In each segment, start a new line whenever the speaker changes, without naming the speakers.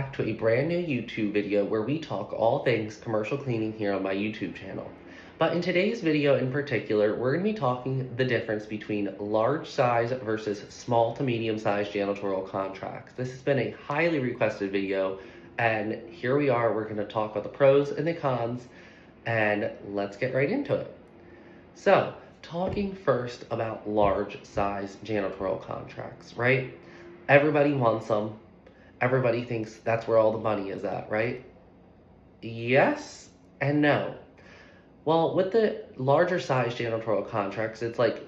back to a brand new YouTube video where we talk all things commercial cleaning here on my YouTube channel. But in today's video in particular, we're going to be talking the difference between large size versus small to medium size janitorial contracts. This has been a highly requested video, and here we are. We're going to talk about the pros and the cons, and let's get right into it. So, talking first about large size janitorial contracts, right? Everybody wants them. Everybody thinks that's where all the money is at, right? Yes and no. Well, with the larger size janitorial contracts, it's like,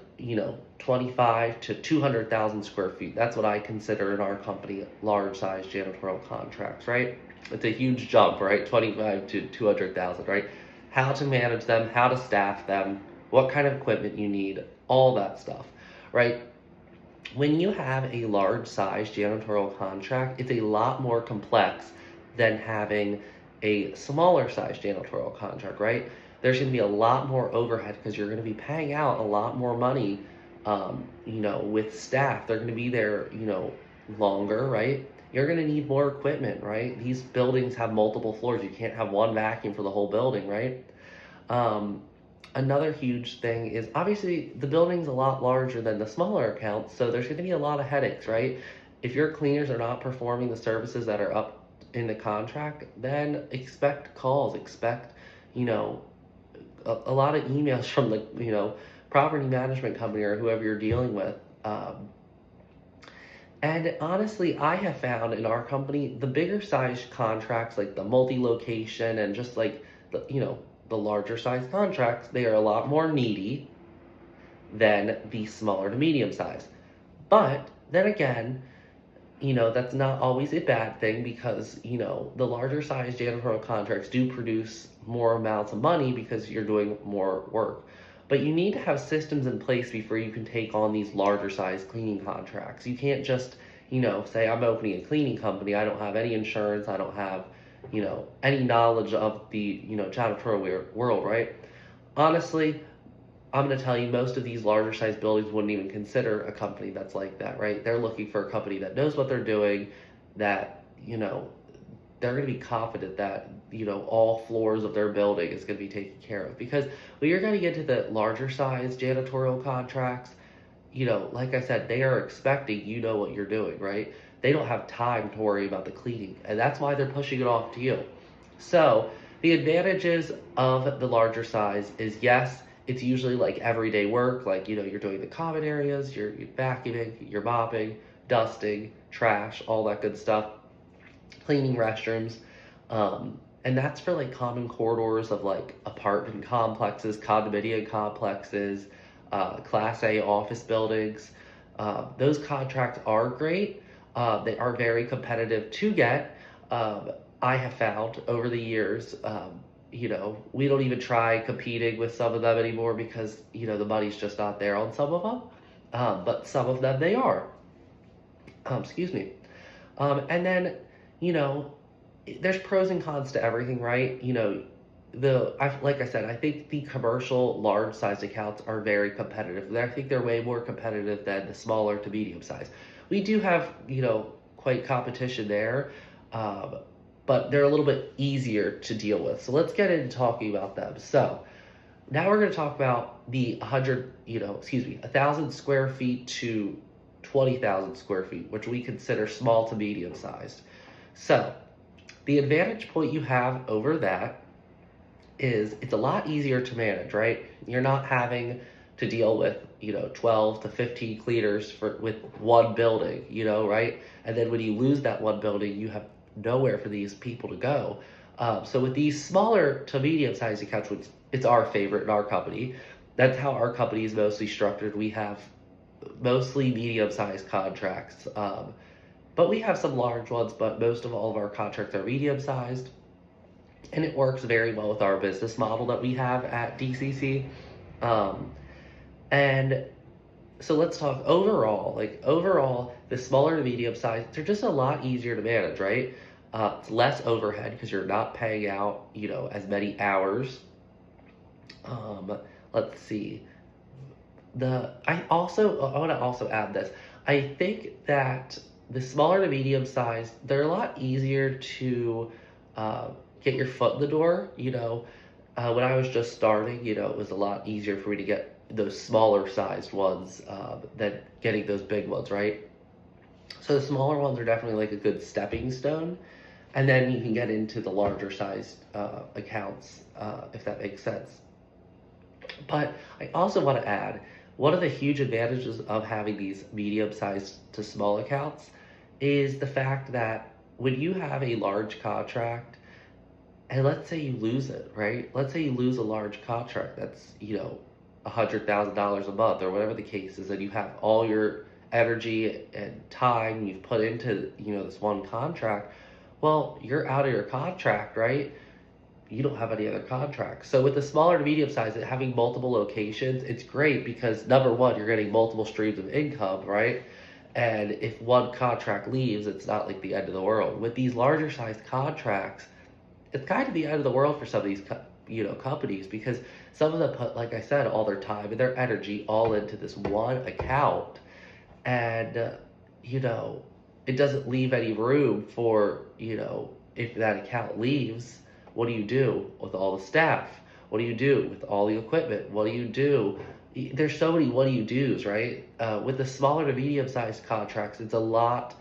25 to 200,000 square feet. That's what I consider in our company large size janitorial contracts, right? It's a huge jump, right? 25 to 200,000, right? How to manage them, how to staff them, what kind of equipment you need, all that stuff, right? When you have a large size janitorial contract, it's a lot more complex than having a smaller size janitorial contract, right? There's going to be a lot more overhead because you're going to be paying out a lot more money, with staff. They're going to be there, longer, right? You're going to need more equipment, right? These buildings have multiple floors. You can't have one vacuum for the whole building, right? Another huge thing is obviously the building's a lot larger than the smaller accounts, so there's going to be a lot of headaches, right? If your cleaners are not performing the services that are up in the contract, then expect calls, expect, a lot of emails from the, property management company or whoever you're dealing with. And honestly, I have found in our company, the bigger size contracts, like the multi-location and just like the larger size contracts, they are a lot more needy than the smaller to medium size. But then again, that's not always a bad thing because, the larger size janitorial contracts do produce more amounts of money because you're doing more work. But you need to have systems in place before you can take on these larger size cleaning contracts. You can't just, say I'm opening a cleaning company. I don't have any insurance. I don't have any knowledge of the, janitorial world, right? Honestly, I'm going to tell you, most of these larger size buildings wouldn't even consider a company that's like that, right? They're looking for a company that knows what they're doing, that, they're going to be confident that, all floors of their building is going to be taken care of. Because when you're going to get to the larger size janitorial contracts, like I said, they are expecting what you're doing, right? They don't have time to worry about the cleaning, and that's why they're pushing it off to you. So the advantages of the larger size is, yes, it's usually like everyday work, like, you're doing the common areas, you're vacuuming, you're mopping, dusting, trash, all that good stuff, cleaning restrooms. And that's for like common corridors of like apartment complexes, condominium complexes, Class A office buildings. Those contracts are great. They are very competitive to get. I have found over the years, we don't even try competing with some of them anymore because, the money's just not there on some of them. But some of them they are. Excuse me. And then, there's pros and cons to everything, right? Like I said, I think the commercial large size accounts are very competitive. I think they're way more competitive than the smaller to medium size. We do have, quite competition there, but they're a little bit easier to deal with. So let's get into talking about them. So now we're going to talk about the 1,000 square feet to 20,000 square feet, which we consider small to medium sized. So the advantage point you have over that is it's a lot easier to manage, right? You're not having to deal with, 12 to 15 cleaners with one building, right? And then when you lose that one building, you have nowhere for these people to go. So with these smaller to medium-sized accounts, which it's our favorite in our company, that's how our company is mostly structured. We have mostly medium-sized contracts, but we have some large ones, but most of all of our contracts are medium-sized. And it works very well with our business model that we have at DCC. And so let's talk overall. Overall, the smaller to medium size, they're just a lot easier to manage, right? It's less overhead because you're not paying out, as many hours. Let's see. I want to also add this. I think that the smaller to medium sized, they're a lot easier to get your foot in the door. When I was just starting, it was a lot easier for me to get those smaller sized ones than getting those big ones, right? So the smaller ones are definitely like a good stepping stone, and then you can get into the larger sized accounts, if that makes sense. But I also want to add, one of the huge advantages of having these medium sized to small accounts is the fact that when you have a large contract, and let's say you lose it, right? Let's say you lose a large contract that's, $100,000 a month or whatever the case is, and you have all your energy and time you've put into, this one contract. Well, you're out of your contract, right? You don't have any other contracts. So with the smaller to medium size, having multiple locations, it's great because number one, you're getting multiple streams of income, right? And if one contract leaves, it's not like the end of the world. With these larger sized contracts, it's kind of the end of the world for some of these companies, because some of them put, like I said, all their time and their energy all into this one account, and it doesn't leave any room for, if that account leaves, what do you do with all the staff? What do you do with all the equipment? What do you do? There's so many what do you do's, right? With the smaller to medium sized contracts, it's a lot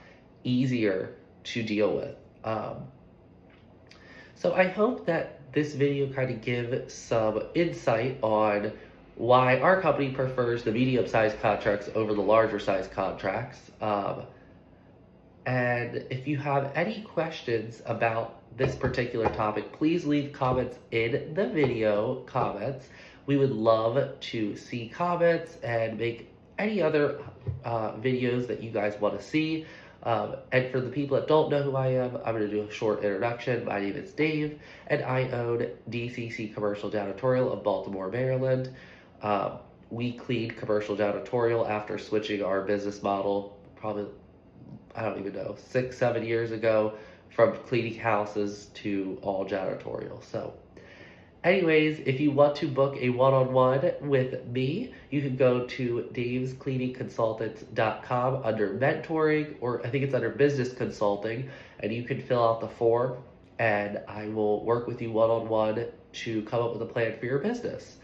easier to deal with. So I hope that this video kind of gives some insight on why our company prefers the medium sized contracts over the larger sized contracts. And if you have any questions about this particular topic, please leave comments in the video comments. We would love to see comments and make any other videos that you guys want to see. And for the people that don't know who I am, I'm going to do a short introduction. My name is Dave, and I own DCC Commercial Janitorial of Baltimore, Maryland. We cleaned commercial janitorial after switching our business model, probably, I don't even know, 6-7 years ago, from cleaning houses to all janitorial. So anyways, if you want to book a one-on-one with me, you can go to davescleaningconsultants.com under mentoring, or I think it's under business consulting, and you can fill out the form, and I will work with you one-on-one to come up with a plan for your business.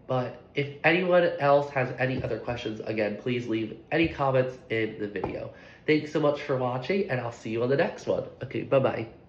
But if anyone else has any other questions, again, please leave any comments in the video. Thanks so much for watching, and I'll see you on the next one. Okay, bye-bye.